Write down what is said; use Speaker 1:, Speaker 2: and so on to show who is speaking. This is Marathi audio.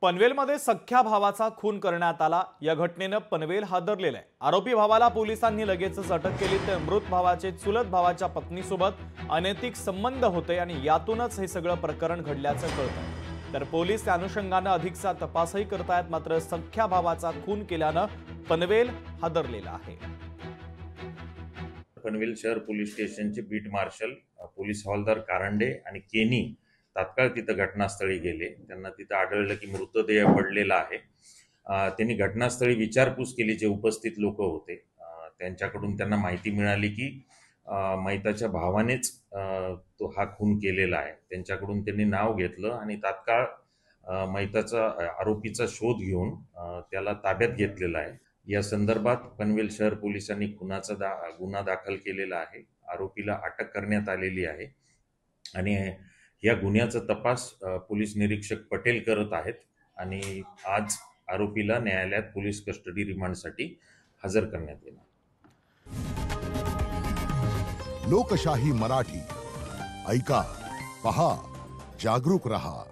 Speaker 1: पनवेलमध्ये सख्ख्या भावाचा खून करण्यात आला। या घटनेनं पनवेल हादरलेलं आहे। आरोपी भावाला पोलिसांनी लगेचच अटक केली। तर मृत भावाचे चुलत भावाच्या पत्नीसोबत अनैतिक संबंध होते आणि यातूनच हे सगळं प्रकरण घडल्याचं कळतं। तर पोलीस त्या अनुषंगानं अधिकचा तपासही करतायत। मात्र सख्ख्या भावाचा खून केल्यानं पनवेल हादरलेलं आहे।
Speaker 2: पनवेल शहर पोलीस स्टेशनचे बीट मार्शल पोलीस हवालदार कारंडे आणि केनी तात्काळ तिथं घटनास्थळी गेले। त्यांना तिथं आढळलं की मृतदेह पडलेला आहे। त्यांनी घटनास्थळी विचारपूस केली। जे उपस्थित लोक होते त्यांच्याकडून त्यांना माहिती मिळाली की मैताच्या भावानेच तो हा खून केलेला आहे। त्यांच्याकडून त्यांनी नाव घेतलं आणि तात्काळ मैताचा आरोपीचा शोध घेऊन त्याला ताब्यात घेतलेला आहे। या संदर्भात पनवेल शहर पोलिसांनी खुनाचा गुन्हा दाखल केलेला आहे। आरोपीला अटक करण्यात आलेली आहे आणि या गुन्ह्याचा तपास पोलीस निरीक्षक पटेल करत आहेत आणि आज आरोपीला न्यायालयात पोलीस कस्टडी रिमांडसाठी हजर करण्यात येणार।
Speaker 3: लोकशाही मराठी ऐका, पहा, जागरूक रहा।